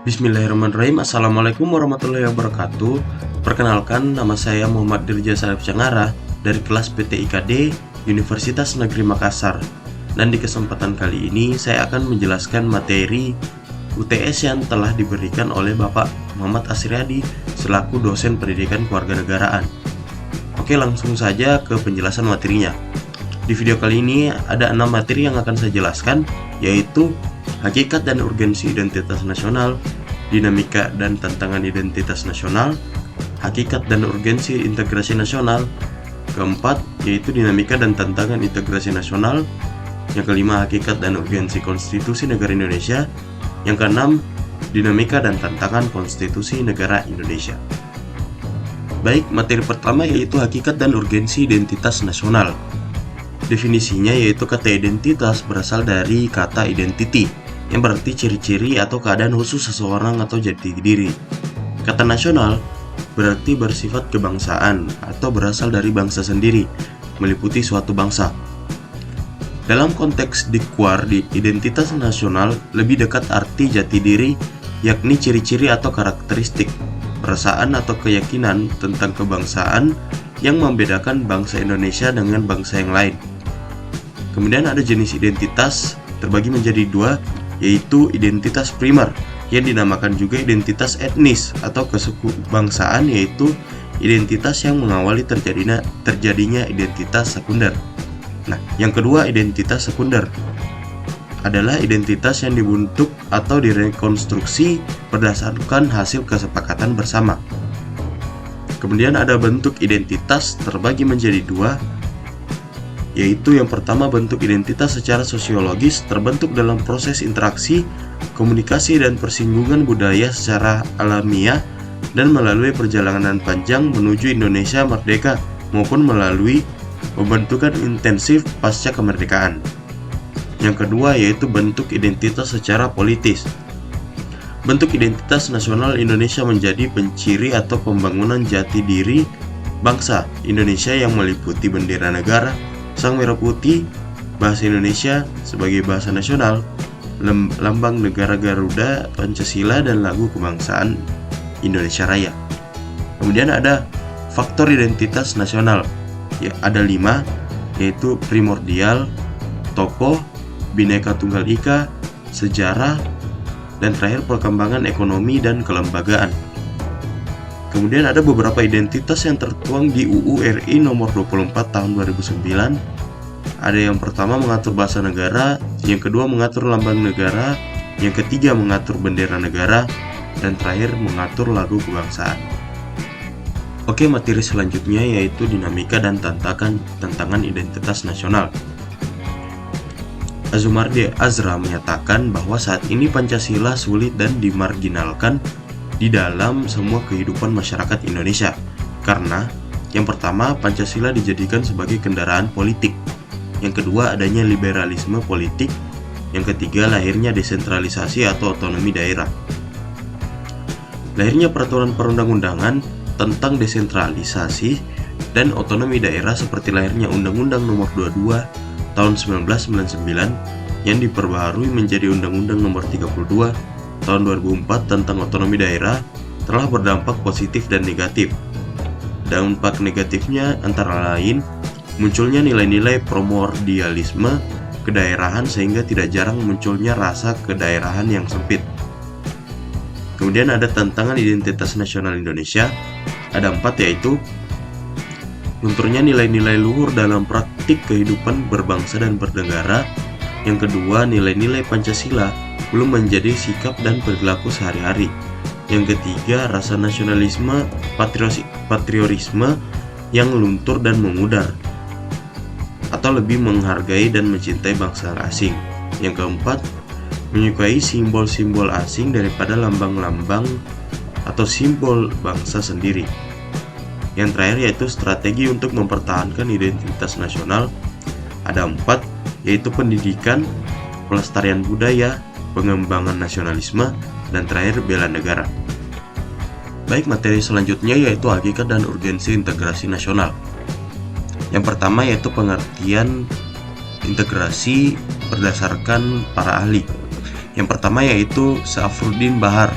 Bismillahirrahmanirrahim. Assalamualaikum warahmatullahi wabarakatuh. Perkenalkan, nama saya Muhammad Dirja Sarif Cangara dari kelas PTIKD Universitas Negeri Makassar. Dan di kesempatan kali ini saya akan menjelaskan materi UTS yang telah diberikan oleh Bapak Muhammad Asriadi selaku dosen pendidikan kewarganegaraan. Oke, langsung saja ke penjelasan materinya. Di video kali ini ada 6 materi yang akan saya jelaskan, yaitu hakikat dan urgensi identitas nasional, dinamika dan tantangan identitas nasional, hakikat dan urgensi integrasi nasional. Keempat, yaitu dinamika dan tantangan integrasi nasional. Yang kelima, hakikat dan urgensi konstitusi negara Indonesia. Yang keenam, dinamika dan tantangan konstitusi negara Indonesia. Baik, materi pertama yaitu hakikat dan urgensi identitas nasional. Definisinya yaitu kata identitas berasal dari kata identity, yang berarti ciri-ciri atau keadaan khusus seseorang atau jati diri. Kata nasional berarti bersifat kebangsaan atau berasal dari bangsa sendiri, meliputi suatu bangsa. Dalam konteks Dikwar, identitas nasional lebih dekat arti jati diri, yakni ciri-ciri atau karakteristik, perasaan atau keyakinan tentang kebangsaan yang membedakan bangsa Indonesia dengan bangsa yang lain. Kemudian ada jenis identitas terbagi menjadi dua, yaitu identitas primer yang dinamakan juga identitas etnis atau kesukubangsaan, yaitu identitas yang mengawali terjadinya identitas sekunder. Nah, yang kedua, identitas sekunder adalah identitas yang dibentuk atau direkonstruksi berdasarkan hasil kesepakatan bersama. Kemudian ada bentuk identitas terbagi menjadi dua, yaitu yang pertama bentuk identitas secara sosiologis terbentuk dalam proses interaksi, komunikasi dan persinggungan budaya secara alamiah dan melalui perjalanan panjang menuju Indonesia merdeka maupun melalui pembentukan intensif pasca kemerdekaan. Yang kedua yaitu bentuk identitas secara politis. Bentuk identitas nasional Indonesia menjadi penciri atau pembangunan jati diri bangsa Indonesia yang meliputi bendera negara, sang merah putih, bahasa Indonesia sebagai bahasa nasional, lambang negara Garuda, Pancasila, dan lagu kebangsaan Indonesia Raya. Kemudian ada faktor identitas nasional, ya, ada 5, yaitu primordial, tokoh, Bhinneka Tunggal Ika, sejarah, dan terakhir perkembangan ekonomi dan kelembagaan. Kemudian ada beberapa identitas yang tertuang di UU RI nomor 24 tahun 2009. Ada yang pertama mengatur bahasa negara, yang kedua mengatur lambang negara, yang ketiga mengatur bendera negara, dan terakhir mengatur lagu kebangsaan. Oke, materi selanjutnya yaitu dinamika dan tantangan identitas nasional. Azumardi Azra menyatakan bahwa saat ini Pancasila sulit dan dimarginalkan di dalam semua kehidupan masyarakat Indonesia, karena yang pertama, Pancasila dijadikan sebagai kendaraan politik, yang kedua adanya liberalisme politik, yang ketiga lahirnya desentralisasi atau otonomi daerah. Lahirnya peraturan perundang-undangan tentang desentralisasi dan otonomi daerah seperti lahirnya Undang-Undang Nomor 22 tahun 1999 yang diperbaharui menjadi Undang-Undang Nomor 32 tahun 2004 tentang otonomi daerah telah berdampak positif dan negatif. Dampak negatifnya antara lain munculnya nilai-nilai primordialisme kedaerahan sehingga tidak jarang munculnya rasa kedaerahan yang sempit. Kemudian ada tantangan identitas nasional Indonesia, ada 4, yaitu lunturnya nilai-nilai luhur dalam praktik kehidupan berbangsa dan bernegara. Yang kedua, nilai-nilai Pancasila belum menjadi sikap dan perilaku sehari-hari. Yang ketiga, rasa nasionalisme, patriotisme yang luntur dan memudar, atau lebih menghargai dan mencintai bangsa asing. Yang keempat, menyukai simbol-simbol asing daripada lambang-lambang atau simbol bangsa sendiri. Yang terakhir yaitu strategi untuk mempertahankan identitas nasional. Ada 4, yaitu pendidikan, pelestarian budaya, pengembangan nasionalisme, dan terakhir bela negara. Baik, materi selanjutnya yaitu hakikat dan urgensi integrasi nasional. Yang pertama yaitu pengertian integrasi berdasarkan para ahli. Yang pertama yaitu Safruddin Bahar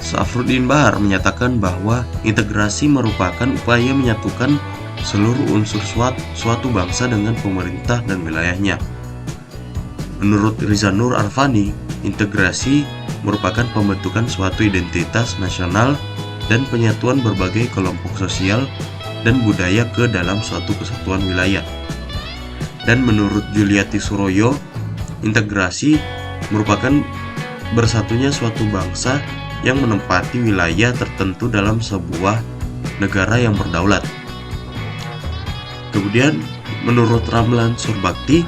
Safruddin Bahar menyatakan bahwa integrasi merupakan upaya menyatukan seluruh unsur suatu bangsa dengan pemerintah dan wilayahnya. Menurut Riza Nur Arfani, integrasi merupakan pembentukan suatu identitas nasional dan penyatuan berbagai kelompok sosial dan budaya ke dalam suatu kesatuan wilayah. Dan menurut Juliati Suroyo, integrasi merupakan bersatunya suatu bangsa yang menempati wilayah tertentu dalam sebuah negara yang berdaulat. Kemudian, menurut Ramlan Surbakti,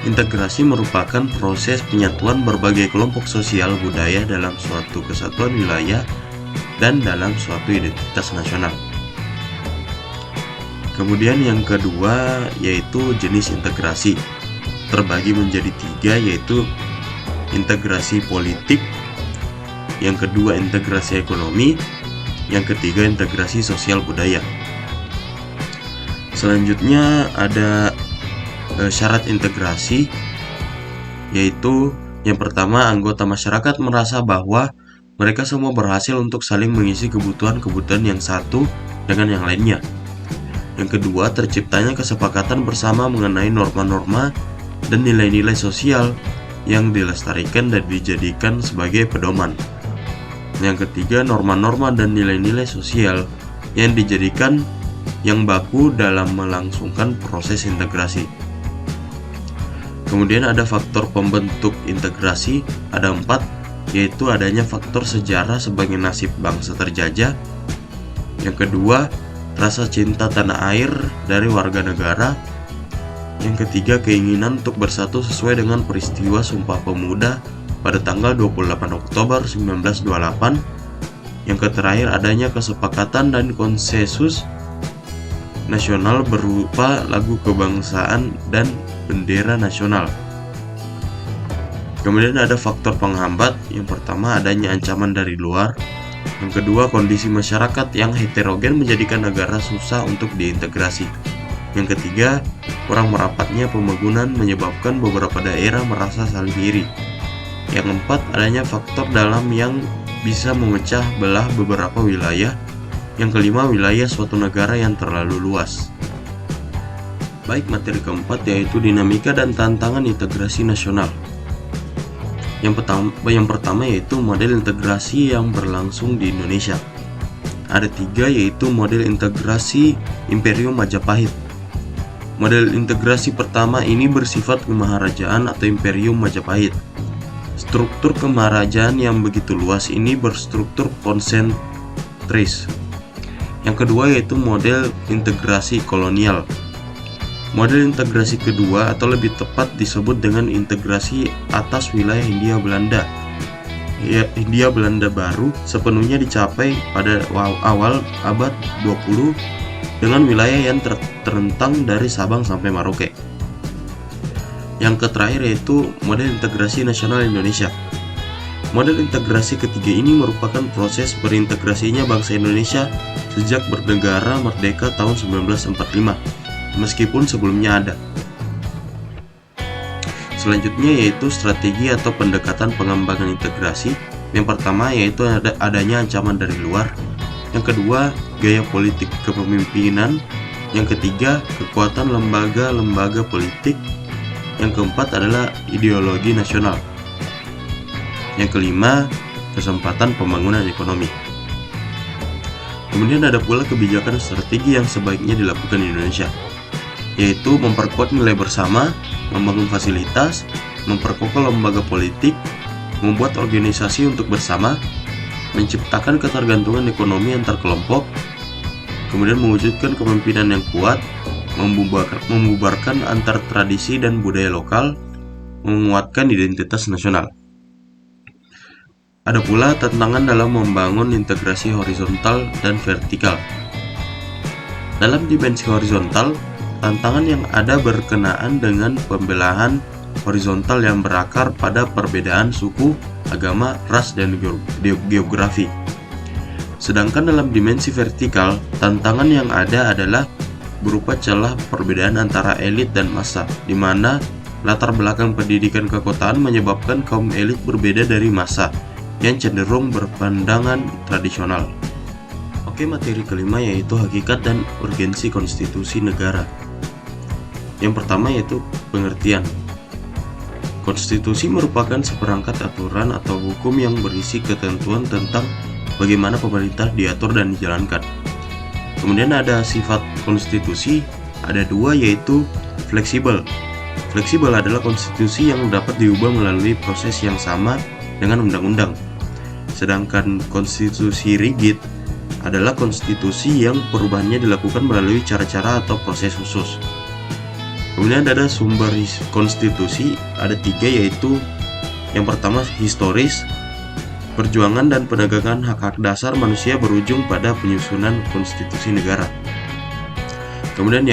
integrasi merupakan proses penyatuan berbagai kelompok sosial budaya dalam suatu kesatuan wilayah dan dalam suatu identitas nasional. Kemudian yang kedua yaitu jenis integrasi, terbagi menjadi 3, yaitu integrasi politik, yang kedua integrasi ekonomi, yang ketiga integrasi sosial budaya. Selanjutnya ada syarat integrasi, yaitu yang pertama, anggota masyarakat merasa bahwa mereka semua berhasil untuk saling mengisi kebutuhan-kebutuhan yang satu dengan yang lainnya. Yang kedua, terciptanya kesepakatan bersama mengenai norma-norma dan nilai-nilai sosial yang dilestarikan dan dijadikan sebagai pedoman. Yang ketiga, norma-norma dan nilai-nilai sosial yang dijadikan yang baku dalam melangsungkan proses integrasi. Kemudian ada faktor pembentuk integrasi, ada 4, yaitu adanya faktor sejarah sebagai nasib bangsa terjajah. Yang kedua, rasa cinta tanah air dari warga negara. Yang ketiga, keinginan untuk bersatu sesuai dengan peristiwa Sumpah Pemuda pada tanggal 28 Oktober 1928. Yang terakhir, adanya kesepakatan dan konsensus nasional berupa lagu kebangsaan dan bendera nasional. Kemudian ada faktor penghambat. Yang pertama, adanya ancaman dari luar. Yang kedua, kondisi masyarakat yang heterogen menjadikan negara susah untuk diintegrasi. Yang ketiga, kurang merapatnya pembangunan menyebabkan beberapa daerah merasa saling iri. Yang keempat, adanya faktor dalam yang bisa memecah belah beberapa wilayah. Yang kelima, wilayah suatu negara yang terlalu luas. Baik, materi keempat yaitu dinamika dan tantangan integrasi nasional. Yang pertama yaitu model integrasi yang berlangsung di Indonesia. Ada 3, yaitu model integrasi Imperium Majapahit. Model integrasi pertama ini bersifat kemaharajaan atau Imperium Majapahit. Struktur kemaharajaan yang begitu luas ini berstruktur konsentris. Yang kedua yaitu model integrasi kolonial. Model integrasi kedua atau lebih tepat disebut dengan integrasi atas wilayah Hindia Belanda. Hindia Belanda baru sepenuhnya dicapai pada awal abad 20 dengan wilayah yang terentang dari Sabang sampai Merauke. Yang terakhir yaitu model integrasi nasional Indonesia. Model integrasi ketiga ini merupakan proses berintegrasinya bangsa Indonesia sejak bernegara merdeka tahun 1945. Meskipun sebelumnya ada. Selanjutnya yaitu strategi atau pendekatan pengembangan integrasi. Yang pertama yaitu adanya ancaman dari luar. Yang kedua, gaya politik kepemimpinan. Yang ketiga, kekuatan lembaga-lembaga politik. Yang keempat adalah ideologi nasional. Yang kelima, kesempatan pembangunan ekonomi. Kemudian ada pula kebijakan strategi yang sebaiknya dilakukan di Indonesia, yaitu memperkuat nilai bersama, membangun fasilitas, memperkokoh lembaga politik, membuat organisasi untuk bersama, menciptakan ketergantungan ekonomi antar kelompok, kemudian mewujudkan kepemimpinan yang kuat, membubarkan antar tradisi dan budaya lokal, menguatkan identitas nasional. Ada pula tantangan dalam membangun integrasi horizontal dan vertikal. Dalam dimensi horizontal, tantangan yang ada berkenaan dengan pembelahan horizontal yang berakar pada perbedaan suku, agama, ras, dan geografi. Sedangkan dalam dimensi vertikal, tantangan yang ada adalah berupa celah perbedaan antara elit dan massa, di mana latar belakang pendidikan kekotaan menyebabkan kaum elit berbeda dari massa, yang cenderung berpandangan tradisional. Oke, materi kelima yaitu hakikat dan urgensi konstitusi negara. Yang pertama yaitu pengertian. Konstitusi merupakan seperangkat aturan atau hukum yang berisi ketentuan tentang bagaimana pemerintah diatur dan dijalankan. Kemudian ada sifat konstitusi, ada dua yaitu fleksibel. Fleksibel adalah konstitusi yang dapat diubah melalui proses yang sama dengan undang-undang. Sedangkan konstitusi rigid adalah konstitusi yang perubahannya dilakukan melalui cara-cara atau proses khusus. Kemudian ada sumber konstitusi, ada tiga yaitu yang pertama historis, perjuangan dan penegakan hak-hak dasar manusia berujung pada penyusunan konstitusi negara. Kemudian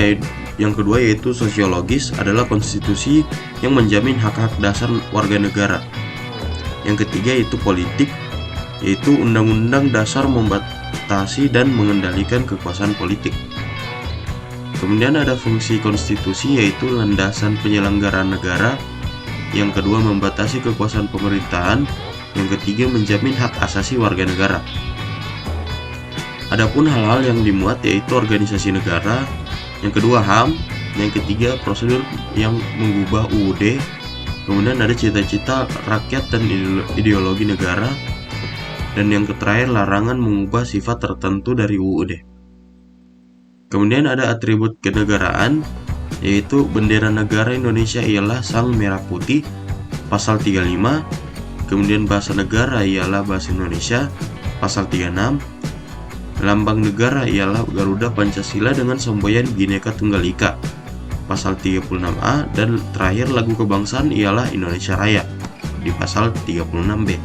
yang kedua yaitu sosiologis, adalah konstitusi yang menjamin hak-hak dasar warga negara. Yang ketiga yaitu politik, yaitu undang-undang dasar membatasi dan mengendalikan kekuasaan politik. Kemudian ada fungsi konstitusi yaitu landasan penyelenggaraan negara. Yang kedua membatasi kekuasaan pemerintahan. Yang ketiga menjamin hak asasi warga negara. Adapun hal-hal yang dimuat yaitu organisasi negara. Yang kedua HAM. Yang ketiga prosedur yang mengubah UUD. Kemudian ada cita-cita rakyat dan ideologi negara. Dan yang terakhir larangan mengubah sifat tertentu dari UUD. Kemudian ada atribut kenegaraan, yaitu bendera negara Indonesia ialah sang merah putih, pasal 35. Kemudian bahasa negara ialah bahasa Indonesia, pasal 36. Lambang negara ialah Garuda Pancasila dengan semboyan Bhinneka Tunggal Ika, pasal 36A. Dan terakhir lagu kebangsaan ialah Indonesia Raya, di pasal 36B.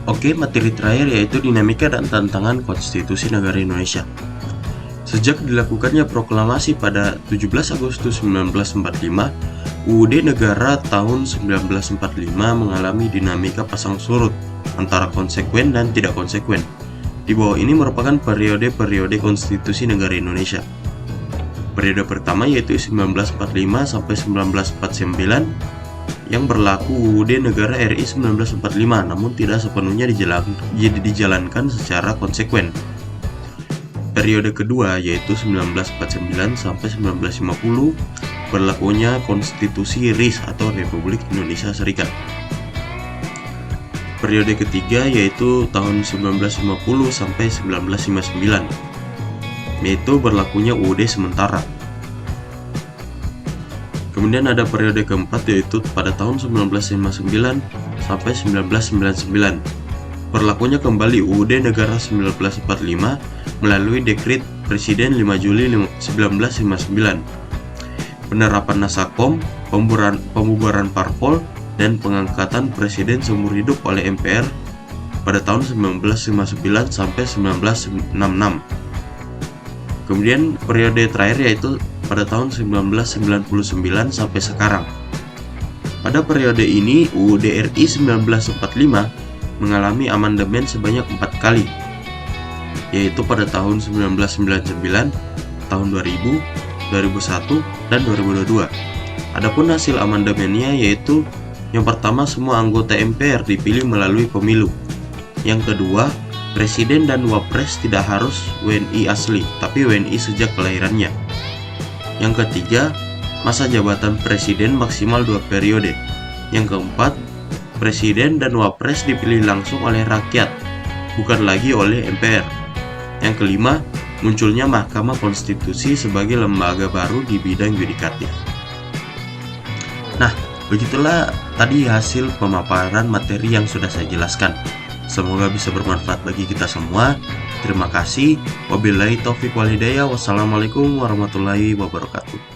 Oke, materi terakhir yaitu dinamika dan tantangan konstitusi negara Indonesia. Sejak dilakukannya proklamasi pada 17 Agustus 1945, UUD negara tahun 1945 mengalami dinamika pasang surut antara konsekuen dan tidak konsekuen. Di bawah ini merupakan periode-periode konstitusi negara Indonesia. Periode pertama yaitu 1945 sampai 1949 yang berlaku UUD negara RI 1945, namun tidak sepenuhnya dijalankan secara konsekuen. Periode kedua yaitu 1949 sampai 1950 berlakunya konstitusi RIS atau Republik Indonesia Serikat. Periode ketiga yaitu tahun 1950 sampai 1959 yaitu berlakunya UUD sementara. Kemudian ada periode keempat yaitu pada tahun 1959 sampai 1999 berlakunya kembali UUD negara 1945 melalui Dekret Presiden 5 Juli 1959, penerapan Nasakom, pembubaran parpol, dan pengangkatan presiden seumur hidup oleh MPR pada tahun 1959 sampai 1966. Kemudian periode terakhir yaitu pada tahun 1999 sampai sekarang. Pada periode ini UUD RI 1945 mengalami amandemen sebanyak 4 kali, yaitu pada tahun 1999, tahun 2000, 2001, dan 2022. Adapun hasil amandemennya yaitu yang pertama semua anggota MPR dipilih melalui pemilu. Yang kedua, presiden dan wapres tidak harus WNI asli, tapi WNI sejak kelahirannya. Yang ketiga, masa jabatan presiden maksimal 2 periode. Yang keempat, presiden dan wapres dipilih langsung oleh rakyat, bukan lagi oleh MPR. Yang kelima, munculnya Mahkamah Konstitusi sebagai lembaga baru di bidang yudikatif. Nah, begitulah tadi hasil pemaparan materi yang sudah saya jelaskan. Semoga bisa bermanfaat bagi kita semua. Terima kasih. Wabillahi taufiq wal hidayah. Wassalamualaikum warahmatullahi wabarakatuh.